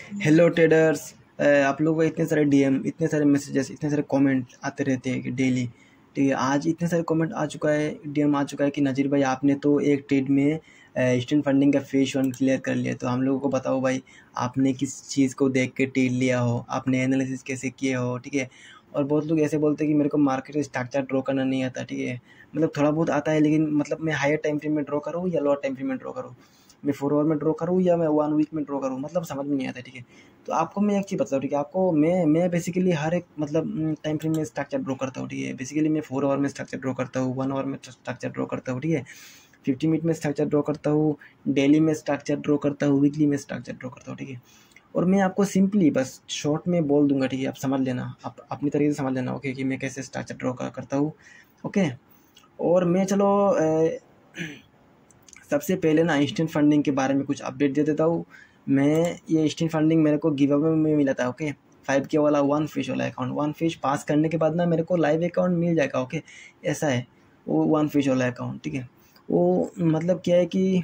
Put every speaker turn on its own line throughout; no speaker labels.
Hello traders. आप लोगों को इतने सारे डीएम, इतने सारे मैसेजेस, इतने सारे कमेंट आते रहते हैं कि डेली। ठीक है, आज इतने सारे कमेंट आ चुका है, डीएम आ चुका है कि नज़ीर भाई आपने तो एक ट्रेड में ईस्टर्न फंडिंग का फेज 1 क्लियर कर लिया। तो हम लोगों को बताओ भाई, आपने किस चीज़ को देख के ट्रेड लिया हो, आपने एनालिसिस कैसे किए हो। ठीक है, और बहुत लोग ऐसे बोलते हैं कि मेरे को मार्केट स्ट्रक्चर ड्रॉ करना नहीं आता। ठीक है, मतलब थोड़ा बहुत आता है, लेकिन मतलब मैं हायर टाइम फ्रेम में ड्रॉ करूँ या लोअर टाइम फ्रेम में ड्रॉ करूँ, मैं 4 आवर में ड्रॉ करूँ या मैं 1 वीक में ड्रॉ करूँ, मतलब समझ में नहीं आता। ठीक है, तो आपको मैं एक चीज़ बताता हूँ। ठीक है, आपको मैं बेसिकली हर एक मतलब टाइम फ्रेम में स्ट्रक्चर ड्रॉ करता हूँ। ठीक है, बेसिकली मैं 4 आवर में स्ट्रक्चर ड्रॉ करता हूँ, 1 आवर में स्ट्रक्चर ड्रॉ करता हूँ। ठीक है, 50 मिनट में स्ट्रक्चर ड्रॉ करता हूँ, डेली में स्ट्रक्चर ड्रॉ करता हूँ, वीकली में स्ट्रक्चर ड्रॉ करता हूँ। ठीक है, और मैं आपको सिंपली बस शॉर्ट में बोल दूंगा। ठीक है, आप समझ लेना, आप अपनी तरीके से समझ लेना। ओके, कि मैं कैसे स्ट्रक्चर ड्रॉ करता हूँ। ओके, और मैं चलो सबसे पहले ना इंस्टेंट फंडिंग के बारे में कुछ अपडेट दे देता हूँ। मैं ये इंस्टेंट फंडिंग मेरे को गिव अवे में मिला था। ओके, 5K वाला 1 फिश वाला अकाउंट, 1 फिश पास करने के बाद ना मेरे को लाइव अकाउंट मिल जाएगा। ओके, ऐसा है वो 1 फिश वाला अकाउंट। ठीक है, वो मतलब क्या है कि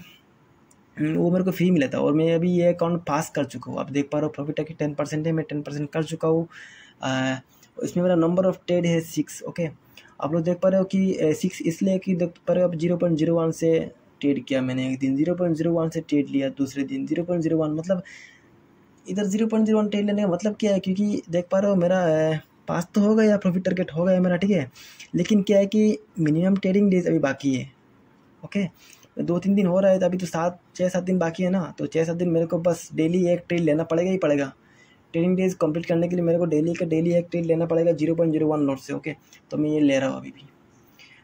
वो मेरे को फ्री मिला था, और मैं अभी ये अकाउंट पास कर चुका हूँ। आप देख पा रहे हो प्रॉफिट है कि 10% है, मैं 10% कर चुका हूँ। इसमें मेरा नंबर ऑफ ट्रेड है 6। ओके, आप लोग देख पा रहे हो कि 6 इसलिए कि देख पा रहे हो, अब 0.01 से ट्रेड किया मैंने एक दिन, 0.01 से ट्रेड लिया दूसरे दिन 0.01, मतलब इधर 0.01 ट्रेड लेने का मतलब क्या है, क्योंकि देख पा रहे हो मेरा पास तो हो गया, प्रॉफिट टारगेट हो गया मेरा। ठीक है, लेकिन क्या है कि मिनिमम ट्रेडिंग डेज अभी बाकी है। ओके, 2-3 दिन हो रहा है, तो अभी तो 6-7 दिन बाकी है ना, तो 6-7 दिन मेरे को बस डेली एक ट्रेड लेना पड़ेगा ही पड़ेगा। ट्रेडिंग डेज कंप्लीट करने के लिए मेरे को डेली का डेली एक ट्रेड लेना पड़ेगा 0.01 नोट से। ओके, तो मैं ये ले रहा हूँ अभी भी।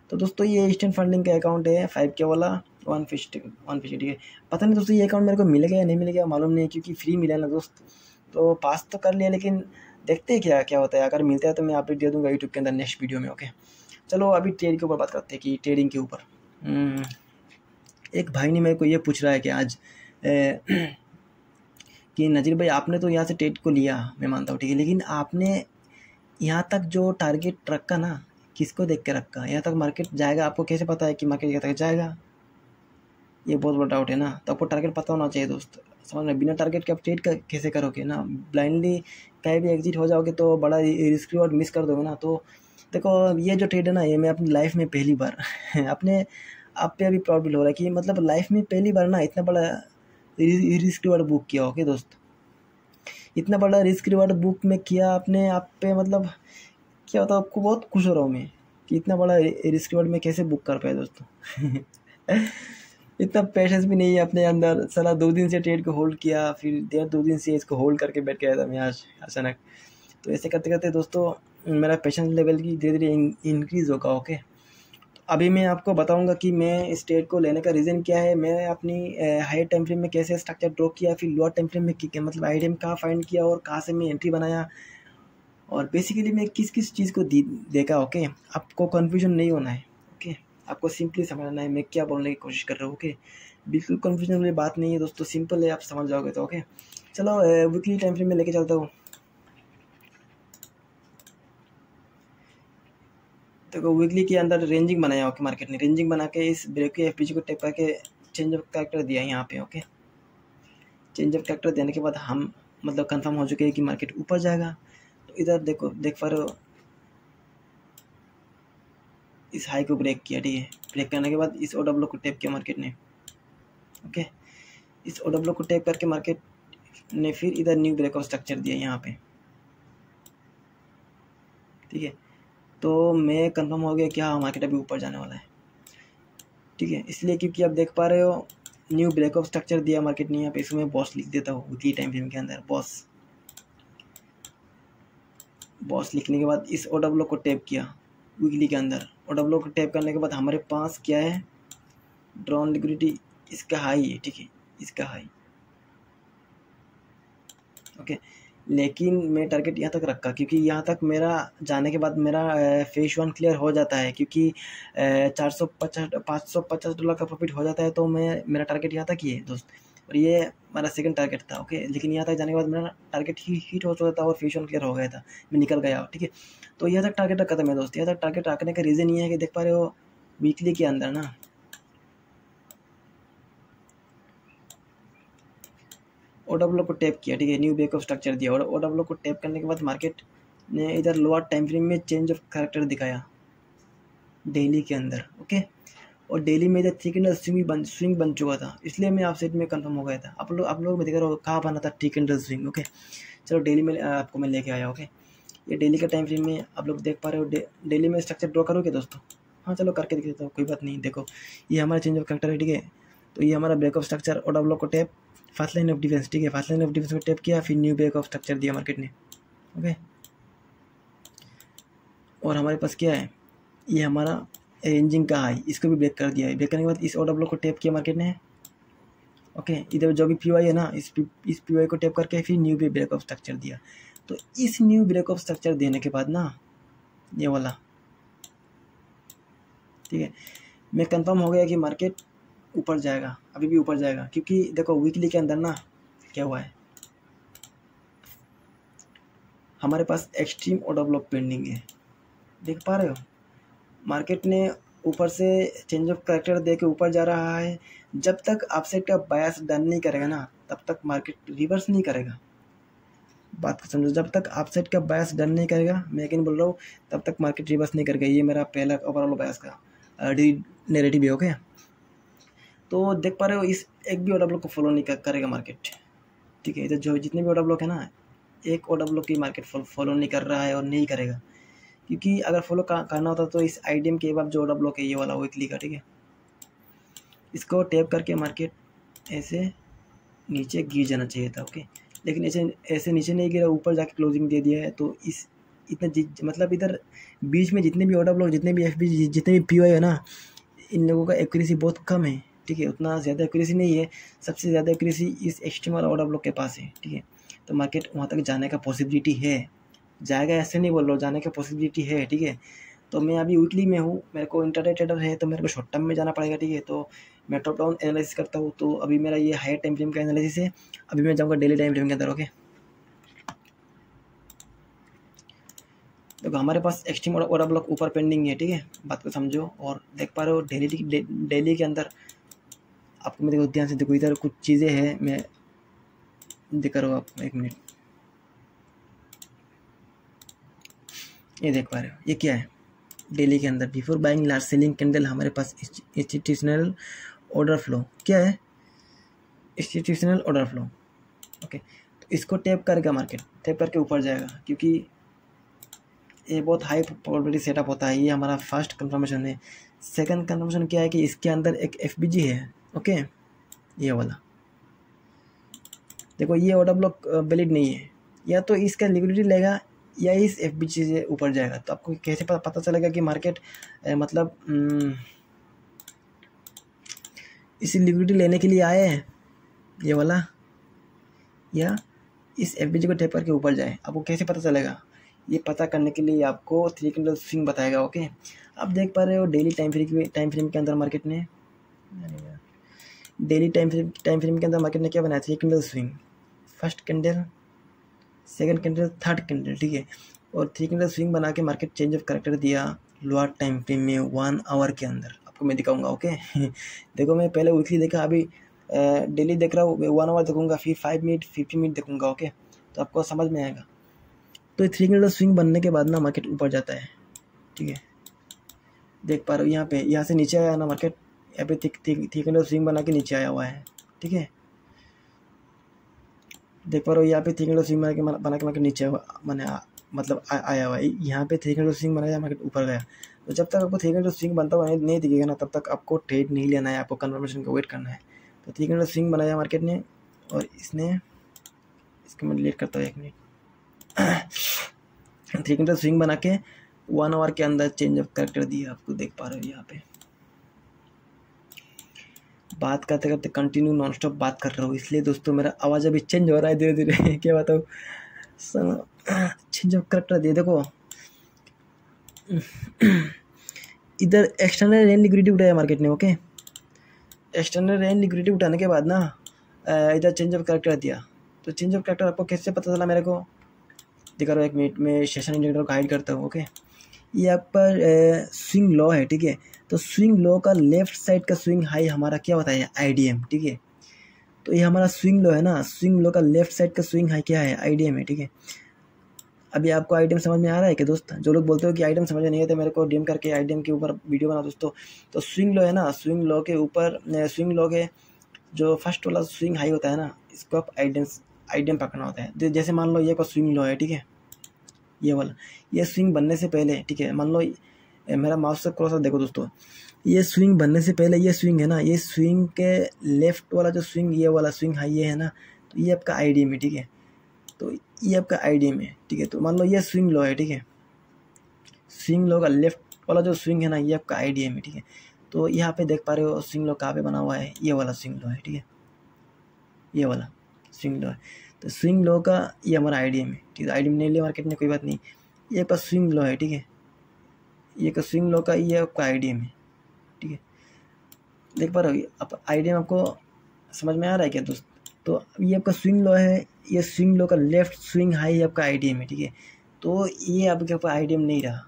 तो दोस्तों ये ईस्टर्न फंडिंग का अकाउंट है 5K वाला 1 फिश। ठीक है, पता नहीं दोस्तों ये अकाउंट मेरे को मिल गया या नहीं मिल गया मालूम नहीं, क्योंकि फ्री मिला ना दोस्त, तो पास तो कर लिया, लेकिन देखते हैं क्या क्या होता है। अगर मिलता है तो मैं अपडेट दे दूंगा यूट्यूब के अंदर नेक्स्ट वीडियो में। ओके, चलो अभी ट्रेड के ऊपर बात करते हैं कि ट्रेडिंग के ऊपर। एक भाई ने मेरे को ये पूछ रहा है कि आज कि नज़ीर भाई आपने तो यहाँ से ट्रेड को लिया, मैं मानता हूँ। ठीक है, लेकिन आपने यहाँ तक जो टारगेट रखा ना, किसको देख के रखा? यहाँ तक मार्केट जाएगा, आपको कैसे पता है कि मार्केट यहाँ तक जाएगा? ये बहुत बड़ा डाउट है ना। तो आपको टारगेट पता होना चाहिए दोस्त, समझ में। बिना टारगेट के आप ट्रेड कैसे करोगे ना, ब्लाइंडली कहीं भी एग्जिट हो जाओगे तो बड़ा रिस्क रिवॉर्ड मिस कर दोगे ना। तो देखो ये जो ट्रेड है ना, ये मैं अपनी लाइफ में पहली बार अपने आप पे अभी प्रॉब्लम हो रहा है कि मतलब लाइफ में पहली बार ना इतना बड़ा रिस्क रिवॉर्ड बुक किया। ओके दोस्त, इतना बड़ा रिस्क रिवॉर्ड बुक में किया अपने आप पे, मतलब क्या होता है आपको, बहुत खुश हो रहा हूँ मैं कि इतना बड़ा रिस्क रिवॉर्ड में कैसे बुक कर पाया दोस्तों। इतना पेशेंस भी नहीं है अपने अंदर, साला 2 दिन से ट्रेड को होल्ड किया, फिर 2 दिन से इसको होल्ड करके बैठ गया था मैं आज अचानक। तो ऐसे करते करते दोस्तों मेरा पेशेंस लेवल की धीरे धीरे इंक्रीज़ होगा। ओके, अभी मैं आपको बताऊंगा कि मैं इस ट्रेड को लेने का रीज़न क्या है, मैं अपनी हाई टाइम फ्रेम में कैसे स्ट्रक्चर ड्रॉ किया, फिर लोअर टाइम फ्रेम में मतलब आईडीएम कहाँ फाइंड किया और कहाँ से मैं एंट्री बनाया, और बेसिकली मैं किस किस चीज़ को देखा। ओके, आपको कन्फ्यूजन नहीं होना है। ओके, आपको सिंपली समझना है मैं क्या बोलने की कोशिश कर रहा हूँ। ओके, बिल्कुल कन्फ्यूजन वाली बात नहीं है दोस्तों, सिंपल है, आप समझ जाओगे तो। ओके, चलो वीकली टाइम फ्रेम में लेके चलता हूँ। देखो वीकली के अंदर रेंजिंग बनाया। ओके, मार्केट ने रेंजिंग बना के इस ब्रेक के एफपीजी को टेप करके चेंज ऑफ कैरेक्टर दिया यहाँ पे। ओके, चेंज ऑफ कैरेक्टर देने के बाद हम मतलब कंफर्म हो चुके हैं कि मार्केट ऊपर जाएगा। तो इधर देखो, देख पा रहे हो इस हाई को ब्रेक किया। ठीक है, ब्रेक करने के बाद इस ओडब्ल्यू को टेप किया मार्केट ने। ओके, इस ओडब्ल्यू को टेप करके मार्केट ने फिर इधर न्यू ब्रेकआउट स्ट्रक्चर दिया यहाँ पे। ठीक है, तो मैं कंफर्म हो गया कि हाँ मार्केट अभी ऊपर जाने वाला है। ठीक है, इसलिए क्योंकि आप देख पा रहे हो न्यू ब्रेकआउट स्ट्रक्चर दिया मार्केट ने यहाँ पे। इसमें बॉस लिख देता हूँ वीकली टाइम फ्रेम के अंदर, बॉस लिखने के बाद इस ओडब्ल्यू को टैप किया वीकली के अंदर। ओडब्ल्यू को टैप करने के बाद हमारे पास क्या है, ड्रॉन लिक्विडिटी इसका हाई है। ठीक है, इसका हाई। ओके, लेकिन मैं टारगेट यहाँ तक रखा, क्योंकि यहाँ तक मेरा जाने के बाद मेरा फेज 1 क्लियर हो जाता है, क्योंकि 550 डॉलर का प्रॉफिट हो जाता है। तो मैं मेरा टारगेट यहाँ तक ही है दोस्त, और ये मेरा सेकंड टारगेट था। ओके, लेकिन यहाँ तक जाने के बाद मेरा टारगेट ही हिट हो चुका था और फेज 1 क्लियर हो गया था, मैं निकल गया। ठीक है, तो यहाँ तक टारगेट रखा था मैं दोस्त। यहाँ तक टारगेट रखने का रीज़न ये है कि देख पा रहे हो वीकली के अंदर ना, ऑर्डर ब्लॉक को टैप किया, ठीक है, न्यू ब्रेकआउट स्ट्रक्चर दिया, और ऑर्डर ब्लॉक को टैप करने के बाद मार्केट ने इधर लोअर टाइम फ्रेम में चेंज ऑफ कैरेक्टर दिखाया डेली के अंदर, ओके। और डेली में इधर 3 कैंडल स्विंग बन चुका था, इसलिए मैं आपसे में कंफर्म हो गया था। आप लोग में देख रहे हो कहाँ बना था 3 कैंडल स्विंग, ओके। चलो डेली में आपको मैं लेके आया, ओके। ये डेली का टाइम फ्रेम में आप लोग देख पा रहे हो, डेली में स्ट्रक्चर ड्रॉ करोगे दोस्तों? हाँ चलो करके दिख देता हूँ, कोई बात नहीं। देखो ये हमारा चेंज ऑफ कैरेक्टर है, ठीक है। तो ये हमारा ब्रेकअप स्ट्रक्चर, ऑर्डर ब्लॉक को tap, first line of defence, ठीक है, फर्स्ट लाइन ऑफ डिफेंस को टैप किया, फिर न्यू ब्रेकअप स्ट्रक्चर दिया मार्केट ने, ओके। और हमारे पास क्या है, ये हमारा रेंजिंग का हाई, इसको भी ब्रेक कर दिया है। ब्रेक करने के बाद इस ऑर्डर ब्लॉक को टैप किया मार्केट ने, ओके। इधर जो भी पीवाई है ना, इस पीवाई को टैप करके फिर न्यू भी ब्रेकअप स्ट्रक्चर दिया। तो इस न्यू ब्रेकअप स्ट्रक्चर देने के बाद ना, ये वाला, ठीक है, मैं कंफर्म हो गया कि मार्केट ऊपर जाएगा, अभी भी ऊपर जाएगा। क्योंकि देखो वीकली के अंदर ना क्या हुआ है, हमारे पास एक्सट्रीम ऑर्डर ब्लॉक पेंडिंग है, देख पा रहे हो। मार्केट ने ऊपर से चेंज ऑफ कैरेक्टर दे के ऊपर जा रहा है। जब तक अपसाइड का बायस डन नहीं करेगा ना, तब तक मार्केट रिवर्स नहीं करेगा। बात को समझो, जब तक अपसाइड का बायस डन नहीं करेगा, मैं अगेन बोल रहा हूँ, तब तक मार्केट रिवर्स नहीं करेगा। ये मेरा पहला ओवरऑल बायस का नैरेटिव है, ओके। तो देख पा रहे हो, इस एक भी ऑर्डर ब्लॉक को फॉलो नहीं करेगा मार्केट, ठीक है। इधर जो जितने भी ऑर्डर ब्लॉक है ना, एक ऑर्डर ब्लॉक की मार्केट फॉलो नहीं कर रहा है और नहीं करेगा। क्योंकि अगर फॉलो करना होता तो इस आईडीएम के बाद जो ऑर्डर ब्लॉक है ये वाला वीकली का, ठीक है, इसको टैप करके मार्केट ऐसे नीचे गिर जाना चाहिए था, ओके। लेकिन ऐसे नीचे नहीं गिरा, ऊपर जाके क्लोजिंग दे दिया है। तो इस इतना मतलब इधर बीच में जितने भी ऑर्डर ब्लॉक, जितने भी एफबी, जितने भी पीओआई है ना, इन लोगों का एक्यूरेसी बहुत कम है, ठीक है। उतना ज़्यादा एक्यूरेसी नहीं है, सबसे ज़्यादा एक्यूरेसी इस एक्सट्रीमल ऑर्डर ब्लॉक के पास है, ठीक है। तो मार्केट वहाँ तक जाने का पॉसिबिलिटी है, जाएगा ऐसे नहीं बोल रहा हूँ, जाने का पॉसिबिलिटी है, ठीक है। तो मैं अभी वीकली में हूँ, मेरे को इंटरडे ट्रेडर है, तो मेरे को शॉर्ट टर्म में जाना पड़ेगा, ठीक है। तो मैं टॉप डाउन एनालिसिस करता हूँ। तो अभी मेरा ये हायर टाइम फ्रेम का एनालिसिस है, अभी मैं जाऊँगा डेली टाइम फ्रेम के अंदर, ओके। देखो हमारे पास एक्सट्रीम ऑर्डर ब्लॉक ऊपर पेंडिंग है, ठीक है, बात को समझो। और देख पा रहे हो डेली के अंदर आपको, मैं देखो ध्यान से देखो, इधर कुछ चीज़ें हैं, मैं दिख रहा हूँ आपको, एक मिनट। ये देख पा रहे हो, ये क्या है डेली के अंदर, before buying large selling candle, हमारे पास इंस्टीट्यूशनल ऑर्डर फ्लो, क्या है, इंस्टीट्यूशनल ऑर्डर फ्लो, ओके। तो इसको टैप करेगा मार्केट, टैप करके ऊपर जाएगा, क्योंकि ये बहुत हाई प्रोबेबिलिटी सेटअप होता है। ये हमारा फर्स्ट कंफर्मेशन है। सेकंड कंफर्मेशन क्या है कि इसके अंदर एक एफबीजी है, ओके, ये वाला। देखो ये ऑर्डर ब्लॉक वैलिड नहीं है, या तो इसका लिक्विडिटी लेगा या इस एफबीजी से ऊपर जाएगा। तो आपको कैसे पता चलेगा कि मार्केट मतलब इस लिक्विडिटी लेने के लिए आए हैं, ये वाला, या इस एफबीजी को टैप करके ऊपर जाए? आपको कैसे पता चलेगा? ये पता करने के लिए आपको 3 कैंडल स्विंग बताएगा, ओके। आप देख पा रहे हो डेली टाइम फ्रेम के अंदर मार्केट ने, डेली टाइम फ्रेम के अंदर मार्केट ने क्या बनाया, 3 candle swing, first candle, second candle, third candle, ठीक है। और 3 कैंडल स्विंग बना के मार्केट चेंज ऑफ कैरेक्टर दिया लोअर टाइम फ्रेम में 1 आवर के अंदर। आपको मैं दिखाऊंगा, ओके। देखो मैं पहले वीकली देखा, अभी डेली देख रहा हूँ, 1 आवर देखूंगा, फिर 5 मिनट 50 मिनट देखूंगा, ओके। तो आपको समझ में आएगा। तो 3 कैंडल स्विंग बनने के बाद ना मार्केट ऊपर जाता है, ठीक है। देख पा रहे हो यहाँ से नीचे आया ना मार्केट, यहाँ पे 3 कैंडल स्विंग बना के नीचे आया हुआ है, ठीक है। देख पा रहे हो यहाँ पे 3 कैंडल स्विंग बना के मार्केट नीचे मतलब आया हुआ है। यहाँ पे 3 कैंडल स्विंग बनाया, मार्केट ऊपर गया। तो जब तक आपको 3 कैंडल स्विंग बनता हुआ नहीं दिखेगा ना, तब तक आपको ट्रेड नहीं लेना है, आपको कन्फर्मेशन का वेट करना है। तो 3 कैंडल स्विंग बनाया मार्केट ने, और इसको मैं डिलीट करता हूँ, 1 मिनट। 3 कैंडल स्विंग बना के 1 आवर के अंदर चेंज ऑफ कैरेक्टर दिया, आपको देख पा रहे हो यहाँ पे। बात करते करते कंटिन्यू नॉन स्टॉप बात कर रहा हूँ, इसलिए दोस्तों मेरा आवाज़ अभी चेंज हो रहा है धीरे धीरे। क्या बताऊँ, चेंज ऑफ कैरेक्टर दिए। देखो इधर एक्सटर्नल रेन लिक्विडिटी उठाया मार्केट ने, ओके। एक्सटर्नल रेन लिक्विडिटी उठाने के बाद ना इधर चेंज ऑफ कैरेक्टर दिया। तो चेंज ऑफ कैरेक्टर आपको कैसे पता चला मेरे को, दिखा रहा हूँ, 1 मिनट में सेशन इंडिकेटर को हाइड करता हूँ, ओके। ये आप पर स्विंग लो है, ठीक है। तो स्विंग लो का लेफ्ट साइड का स्विंग हाई हमारा क्या होता है, आईडीएम, ठीक है। तो ये हमारा स्विंग लो है ना, स्विंग लो का लेफ्ट साइड का स्विंग हाई क्या है, आईडीएम है, ठीक है। अभी आपको आईडीएम समझ में आ रहा है कि दोस्त? जो लोग बोलते हो कि आईडीएम समझ में नहीं आते, मेरे को डीएम करके आईडीएम के ऊपर वीडियो बना दोस्तों। तो स्विंग लो है ना, स्विंग लो के ऊपर स्विंग लो के जो फर्स्ट वाला स्विंग हाई होता है ना, इसको आप आईडीएम पकड़ना होता है। जैसे मान लो ये को स्विंग लो है, ठीक है, ये वाला, ये स्विंग बनने से पहले, ठीक है, मान लो मेरा माउस से क्रॉस देखो दोस्तों, ये स्विंग बनने से पहले ये स्विंग है ना, ये स्विंग के लेफ्ट वाला जो स्विंग, ये वाला स्विंग हाई ये है ना, तो ये आपका आईडीएम है, ठीक है। तो ये आपका आईडीएम है, ठीक है। तो मान लो ये स्विंग लो है, ठीक है, स्विंग लो का लेफ्ट वाला जो स्विंग है ना, ये आपका आईडीएम है, ठीक है। तो यहाँ पे देख पा रहे हो स्विंग लो कहाँ पे बना हुआ है, ये वाला स्विंग लो है, ठीक है, ये वाला स्विंग लो है। तो स्विंग लो का ये हमारा आईडीएम है, ठीक है। आईडीएम नहीं लिया मार्केट में, कोई बात नहीं, ये आपका स्विंग लो है, ठीक है, ये का स्विंग लो का ये आपका आईडीएम है, ठीक है। देख पा रहे हो आप आईडीएम, आपको समझ में आ रहा है क्या दोस्त? तो ये आपका स्विंग लो है, ये स्विंग लो का लेफ्ट स्विंग हाई आपका आईडीएम है, ठीक है। तो ये आपके पास आईडीएम नहीं रहा,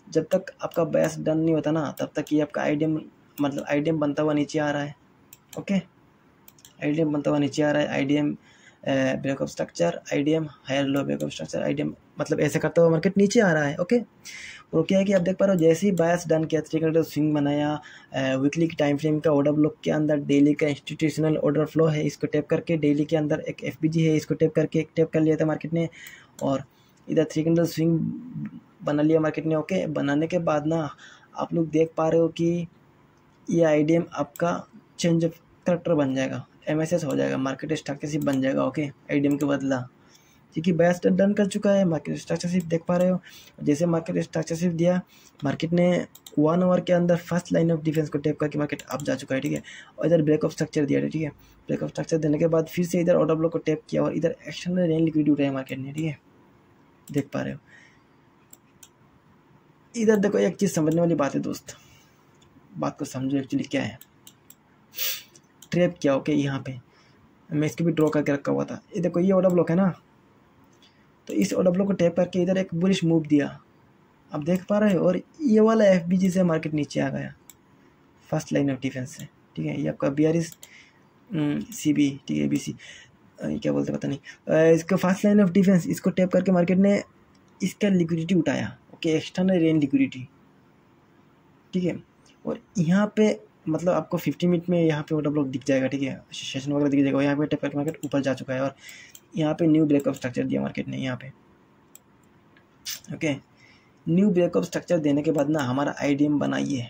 जब तक आपका बैस डन नहीं होता ना, तब तक ये आपका आईडीएम, मतलब आईडीएम बनता हुआ नीचे आ रहा है, ओके। आईडीएम बनता हुआ नीचे आ रहा है, IDM breakup structure, IDM higher low breakup structure, IDM, मतलब ऐसे करता हुआ मार्केट नीचे आ रहा है, ओके। और क्या है कि आप देख पा रहे हो, जैसे ही बायस डन किया, 3 घंटे स्विंग बनाया, वीकली की टाइम फ्रेम का ऑर्डर ब्लॉक के अंदर डेली का इंस्टीट्यूशनल ऑर्डर फ्लो है, इसको टैप करके डेली के अंदर एक एफबीजी है, इसको टैप करके टैप कर लिया था मार्केट ने, और इधर 3 घंटे स्विंग बना लिया मार्केट ने, ओके। बनाने के बाद ना आप लोग देख पा रहे हो कि ये आईडीएम आपका चेंज ऑफ करेक्टर बन जाएगा, एमएसएस हो जाएगा, मार्केट स्ट्रक्चरशिप बन जाएगा, ओके। आईडीएम के बदला, क्योंकि बैस डन कर चुका है, मार्केट स्ट्रक्चरशिप देख पा रहे हो। जैसे मार्केट स्ट्रक्चरशिप दिया, मार्केट ने 1 आवर के अंदर फर्स्ट लाइन ऑफ डिफेंस को टैप करके मार्केट अप जा चुका है, ठीक है। और इधर ब्रेक ऑफ स्ट्रक्चर दिया, ठीक है। ब्रेक ऑफ स्ट्रक्चर देने के बाद फिर से इधर ऑर्डर ब्लॉक को टैप किया, और इधर एक्सटर्नल रेन लिक्विडिटी उठाया मार्केट ने, ठीक है, देख पा रहे हो। इधर देखो, एक चीज़ समझने वाली बात है दोस्त, बात को समझो एक्चुअली क्या है, ट्रैप किया, ओके। यहाँ पे मैं इसको भी ड्रॉ करके रखा हुआ था, ये देखो, ये ऑर्डर ब्लॉक है ना, तो इस ऑर्डर ब्लॉक को टैप करके इधर एक बुलिश मूव दिया, आप देख पा रहे हो। और ये वाला एफबीजी से मार्केट नीचे आ गया फर्स्ट लाइन ऑफ डिफेंस से, ठीक है। ये आपका बीआरएस सीबी, ठीक है, एबीसी, क्या बोलते पता नहीं, इसका फर्स्ट लाइन ऑफ डिफेंस, इसको टैप करके मार्केट ने इसका लिक्विडिटी उठाया, ओके, एक्सटर्नल रेन लिक्विडिटी, ठीक है। और यहाँ पे मतलब आपको 50 मिनट में यहाँ पे ऑर्डर ब्लॉक दिख जाएगा, ठीक है, सेशन वगैरह दिख जाएगा। यहाँ पे टैप करके मार्केट ऊपर जा चुका है, और यहाँ पे न्यू ब्रेकअप स्ट्रक्चर दिया मार्केट ने, यहाँ पे, ओके। न्यू ब्रेकअप स्ट्रक्चर देने के बाद ना हमारा आईडीएम बना ये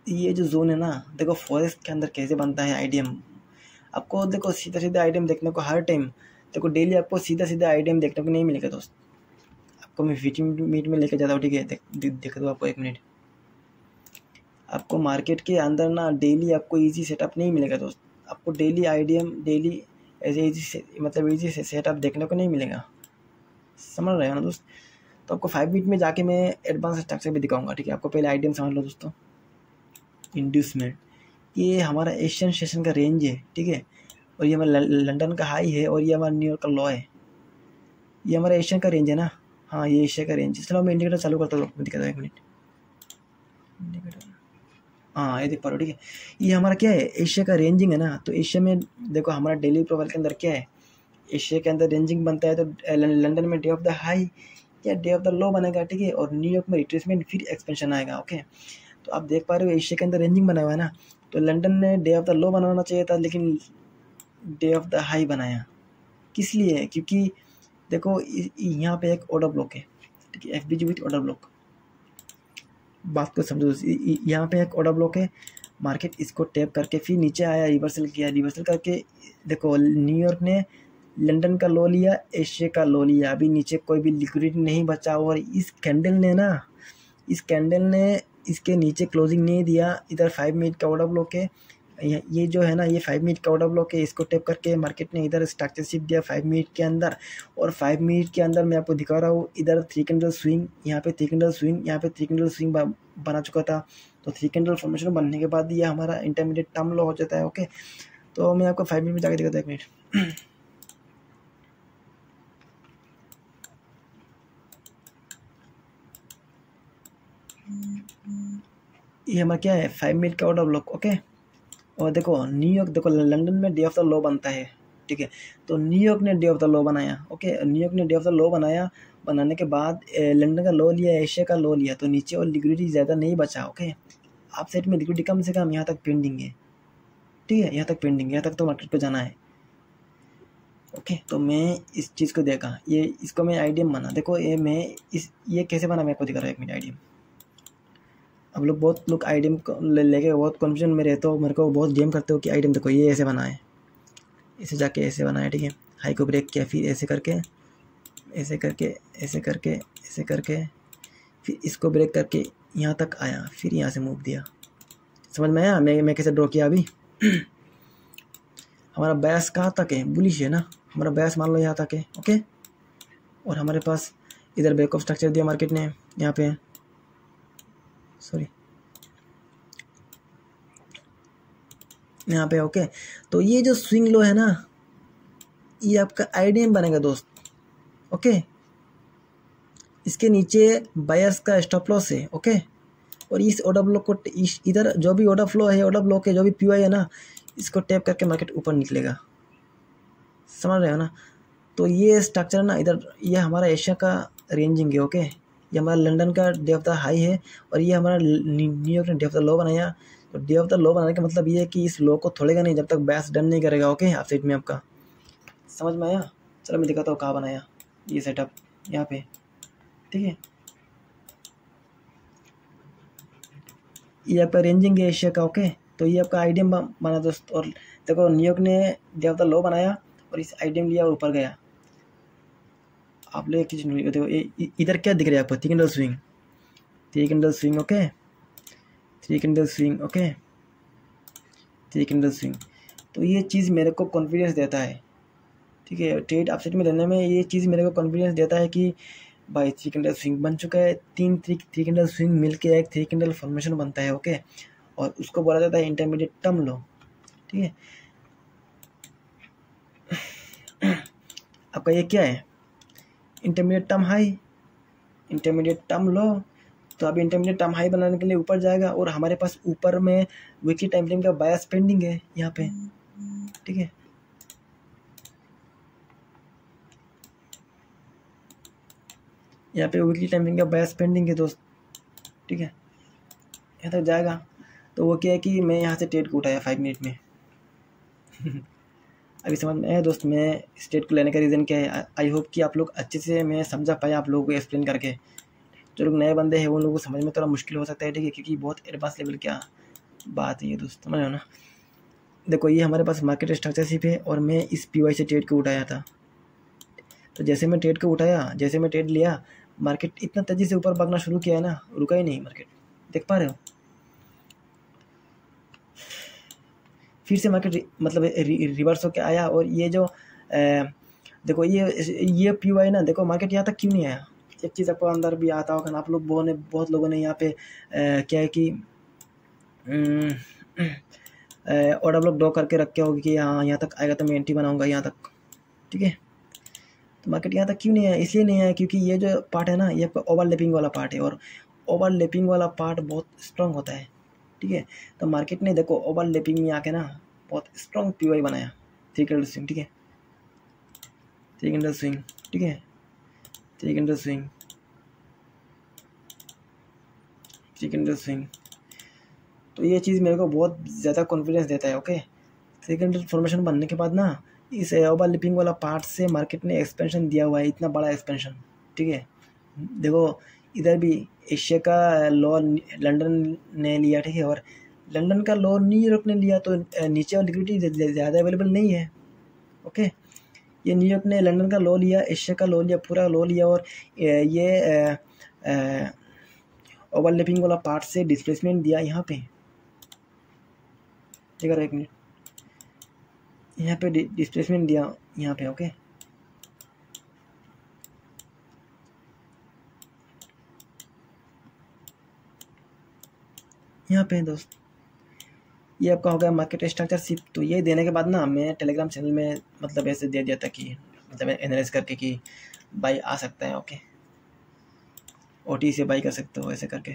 जो जोन है ना, देखो फॉरेस्ट के अंदर कैसे बनता है आईडीएम। आपको देखो सीधा सीधा आईडीएम देखने को हर टाइम, देखो डेली आपको सीधा सीधा आईडीएम देखने को नहीं मिलेगा दोस्त। आपको मैं 50 मिनट में लेके जाता हूँ, ठीक है, देख दो आपको 1 मिनट। आपको मार्केट के अंदर ना डेली आपको इजी सेटअप नहीं मिलेगा दोस्त, आपको डेली आईडीएम डेली ऐसे इजी मतलब इजी सेटअप देखने को नहीं मिलेगा, समझ रहे हो ना दोस्त। तो आपको 5 मिनट में जाके मैं एडवांस स्ट्रक्चर भी दिखाऊंगा, ठीक है। आपको पहले आईडीएम समझ लो दोस्तों। इंड्यूसमेंट, ये हमारा एशियन सेशन का रेंज है, ठीक है, और ये हमारा लंदन का हाई है, और ये हमारा न्यूयॉर्क का लो है। ये हमारा एशियन का रेंज है ना, हाँ ये एशिया का रेंज। चलो मैं इंडिकेटर चालू करता हूँ, दिखाता हूँ 1 मिनट। इंडिकेटर, हाँ ये देख पा रहे हो, ठीक है। ये हमारा क्या है, एशिया का रेंजिंग है ना। तो एशिया में देखो हमारा डेली प्रोफाइल के अंदर क्या है, एशिया के अंदर रेंजिंग बनता है, तो लंदन में डे ऑफ द हाई या डे ऑफ द लो बनेगा, ठीक है, और न्यूयॉर्क में रिट्रेसमेंट फिर एक्सपेंशन आएगा, ओके। तो आप देख पा रहे हो एशिया के अंदर रेंजिंग बना हुआ है ना, तो लंदन ने डे ऑफ द लो बनाना चाहिए था, लेकिन डे ऑफ द हाई बनाया, किस लिए? क्योंकि देखो यहाँ पे एक ऑर्डर ब्लॉक है, ठीक है, एफबीजी विथ ऑर्डर ब्लॉक, बात को समझो। यहाँ पे एक ऑर्डर ब्लॉक है, मार्केट इसको टैप करके फिर नीचे आया, रिवर्सल किया, रिवर्सल करके देखो न्यूयॉर्क ने लंदन का लो लिया, एशिया का लो लिया, अभी नीचे कोई भी लिक्विडिटी नहीं बचा। और इस कैंडल ने इसके नीचे क्लोजिंग नहीं दिया। इधर 5 मिनट का ऑर्डर ब्लॉक है, ये जो है ना, ये 5 मिनट का ऑर्डर ब्लॉक है, इसको टैप करके मार्केट ने इधर स्ट्रक्चरशिप दिया 5 मिनट के अंदर। और 5 मिनट के अंदर मैं आपको दिखा रहा हूँ, इधर 3 कैंडल स्विंग, यहाँ पे 3 कैंडल स्विंग, यहाँ पे 3 कैंडल स्विंग बना चुका था। तो 3 कैंडल फॉर्मेशन बनने के बाद ये हमारा इंटरमीडिएट टर्म लो हो जाता है, ओके। तो मैं आपको 5 मिनट में जाकर दिखाता हूँ, 1 मिनट। ये हमारा क्या है, 5 मिनट का ऑर्डर ब्लॉक, ओके। और देखो न्यूयॉर्क, देखो लंदन में डे ऑफ द लॉ बनता है, ठीक है। तो न्यूयॉर्क ने डे ऑफ द लॉ बनाया, ओके। न्यूयॉर्क ने डे ऑफ द लॉ बनाया, बनाने के बाद लंदन का लॉ लिया, एशिया का लॉ लिया, तो नीचे और लिक्विडिटी ज़्यादा नहीं बचा, ओके। आप साइड में लिक्विडिटी कम से कम यहाँ तक पेंडिंग है, ठीक है, यहाँ तक पेंडिंग, यहाँ तक तो मार्केट पे जाना है, ओके। तो मैं इस चीज़ को देखा, ये इसको मैं आईडीएम बना, देखो ये कैसे बना मैं आपको दिखा रहा हूँ 1 मिनट। आईडीएम, अब बहुत लोग आईडीएम को लेके बहुत कन्फ्यूजन में रहते हो, मेरे को बहुत गेम करते हो कि आईडीएम देखो ये ऐसे बना है, इसे जाके ऐसे बनाया, ठीक है। हाई को ब्रेक किया, फिर ऐसे करके ऐसे करके ऐसे करके ऐसे करके, फिर इसको ब्रेक करके यहाँ तक आया, फिर यहाँ से मूव दिया। समझ में आया मैं कैसे ड्रॉ किया अभी? हमारा बैस कहाँ तक है? बुलिश है ना, हमारा बैस मान लो यहाँ तक है, ओके। और हमारे पास इधर ब्रेक ऑफ स्ट्रक्चर दिया मार्केट ने यहाँ पे, सॉरी यहाँ पे, ओके। तो ये जो स्विंग लो है ना, ये आपका आईडीएम बनेगा दोस्त, ओके। इसके नीचे बायर्स का स्टॉप लॉस है, ओके। और इस ऑर्डर ब्लॉक को इधर जो भी ऑर्डर फ्लो है, ऑर्डर ब्लॉक है, जो भी पीवाई है ना, इसको टैप करके मार्केट ऊपर निकलेगा, समझ रहे हो ना। तो ये स्ट्रक्चर ना, इधर ये हमारा एशिया का रेंजिंग है, ओके। ये हमारा लंदन का डे ऑफ द हाई है, और ये हमारा न्यूयॉर्क ने डे ऑफ द लो बनाया। तो डे ऑफ द लो बनाने का मतलब ये है कि इस लो को छोड़ेगा नहीं जब तक बैस डन नहीं करेगा, ओके। आप साइड में आपका समझ में आया? चलो मैं दिखाता हूँ कहाँ बनाया ये सेटअप, यहाँ पे, ठीक है। ये आपका रेंजिंग है एशिया का, ओके। तो ये आपका आईडीएम बना दोस्त। और देखो न्यूयॉर्क ने डे ऑफ द लो बनाया और इस आईडीएम लिया और ऊपर गया। आप लोग किस देखो इधर क्या दिख रहा है आपको? 3 candle swing, 3 candle swing, okay, 3 candle swing, okay, 3 candle swing. तो ये चीज़ मेरे को कॉन्फिडेंस देता है, ठीक है। ट्रेड अपसेट में लेने में ये चीज़ मेरे को कॉन्फिडेंस देता है कि भाई 3 कैंडल स्विंग बन चुका है, 3 कैंडल स्विंग मिलके एक 3 कैंडल फॉर्मेशन बनता है, ओके। और उसको बोला जाता है इंटरमीडिएट टर्म लो, ठीक है। आपका ये क्या है? Intermediate term high, intermediate term लो। तो अभी इंटरमीडिएट टर्म हाई बनाने के लिए ऊपर जाएगा, और हमारे पास ऊपर में वीकली टाइम फ्रेम का बायस पेंडिंग है यहाँ पे, ठीक है। यहाँ पे वीकली टाइम फ्रेम का बायस पेंडिंग है दोस्त, ठीक है। यहाँ तक जाएगा। तो वो क्या है कि मैं यहाँ से ट्रेड को उठाया 5 मिनट में। अभी समझ में आया दोस्त मैं स्टेट को लेने का रीज़न क्या है? आई होप कि आप लोग अच्छे से मैं समझा पाया आप लोगों को एक्सप्लेन करके। जो लोग नए बंदे हैं उन लोगों को समझ में थोड़ा मुश्किल हो सकता है, ठीक है, क्योंकि बहुत एडवांस लेवल क्या बात है ये दोस्त, समझ रहे हो ना। देखो ये हमारे पास मार्केट स्ट्रक्चरशिप है, और मैं इस पीवाई से ट्रेड को उठाया था। तो जैसे मैं ट्रेड को उठाया, जैसे मैं ट्रेड लिया, मार्केट इतना तेज़ी से ऊपर भागना शुरू किया है ना, रुका ही नहीं मार्केट, देख पा रहे हो। फिर से मार्केट मतलब रिवर्स होकर आया, और ये जो देखो ये पीवाई ना, देखो मार्केट यहाँ तक क्यों नहीं आया। एक चीज़ आपको अंदर भी आता होगा ना, आप लोग बहुत लोगों ने यहाँ पे क्या है कि ऑर्डर ब्लॉक ड्रॉ करके रखे होगी कि हाँ यहाँ तक आएगा तो मैं एंट्री बनाऊंगा यहाँ तक, ठीक है। तो मार्केट यहाँ तक क्यों नहीं आया? इसलिए नहीं आया क्योंकि ये जो पार्ट है ना, ये आपका ओवरलैपिंग वाला पार्ट है, और ओवरलैपिंग वाला पार्ट बहुत स्ट्रांग होता है, ठीक है। तो मार्केट ने देखो ओवरलैपिंग में आके ना बहुत स्ट्रांग पीवाई बनाया, 3 कैंडल स्विंग, ठीक है, 3 कैंडल स्विंग, ठीक है, 3 कैंडल स्विंग, 3 कैंडल स्विंग। तो ये चीज़ मेरे को बहुत ज़्यादा कॉन्फिडेंस देता है, ओके। 3 कैंडल फॉर्मेशन बनने के बाद ना, इस ओवरलैपिंग वाला पार्ट से मार्केट ने एक्सपेंशन दिया हुआ है, इतना बड़ा एक्सपेंशन, ठीक है। देखो इधर भी एशिया का लॉ लंदन ने लिया, ठीक है, और लंदन का लॉ न्यूयॉर्क ने लिया। तो नीचे और लिक्विडिटी ज़्यादा अवेलेबल नहीं है, ओके। ये न्यूयॉर्क ने लंदन का लॉ लिया, एशिया का लॉ लिया, पूरा लॉ लिया, और ये ओवरलैपिंग वाला पार्ट से डिस्प्लेसमेंट दिया यहाँ पे, ठीक है। 1 मिनट, यहाँ पे डिस्प्लेसमेंट दिया यहाँ पे, ओके। यहाँ पे दोस्त ये आपका हो गया मार्केट स्ट्रक्चरशिप। तो ये देने के बाद ना मैं टेलीग्राम चैनल में मतलब ऐसे दे दिया था कि मतलब एनालाइज करके कि बाई आ सकता है, ओके, ओटी से बाई कर सकते हो ऐसे करके,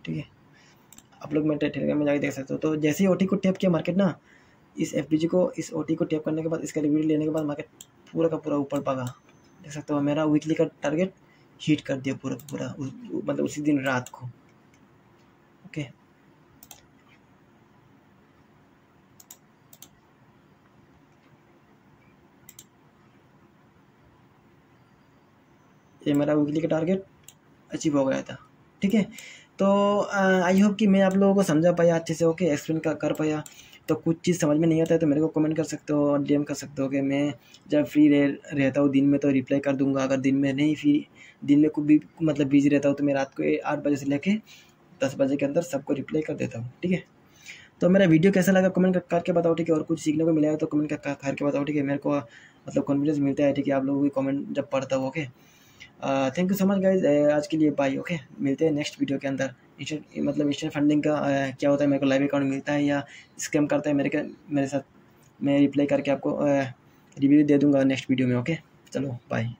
ठीक है। आप लोग मेरे टेलीग्राम में जाके देख सकते हो। तो जैसे ही OT को टैप किया मार्केट ना, इस FPG को, इस OT को टैप करने के बाद, इसका रिव्यू लेने के बाद मार्केट पूरा का पूरा ऊपर भागा। देख सकते हो मेरा वीकली का टारगेट हिट कर दिया पूरा का पूरा, मतलब उसी दिन रात को। ओके, ये मेरा वीकली का टारगेट अचीव हो गया था। ठीक है, तो आई होप कि मैं आप लोगों को समझा पाया अच्छे से। ओके, एक्सप्लेन कर पाया। तो कुछ चीज़ समझ में नहीं आता है तो मेरे को कमेंट कर सकते हो और DM कर सकते हो कि मैं जब फ्री रहता हूँ दिन में तो रिप्लाई कर दूंगा। अगर दिन में नहीं फ्री, दिन में कुछ भी मतलब बिजी रहता हूँ तो मैं रात को 8 बजे से लेके 10 बजे के अंदर सबको रिप्लाई कर देता हूँ। ठीक है, तो मेरा वीडियो कैसा लगा कमेंट करके बताओ। ठीक है, और कुछ सीखने को मिला है तो कमेंट करके बताओ। ठीक है, मेरे को मतलब कॉन्फिडेंस मिलता है। ठीक है, आप लोगों की कमेंट जब पढ़ता हूँ। Okay, thank you so much guys, आज के लिए बाय। ओके, मिलते हैं नेक्स्ट वीडियो के अंदर। इंस्टेंट फंडिंग का क्या होता है, मेरे को लाइव अकाउंट मिलता है या स्कैम करता है मेरे साथ, मैं रिप्लाई करके आपको रिव्यू दे दूंगा नेक्स्ट वीडियो में। ओके, चलो बाय।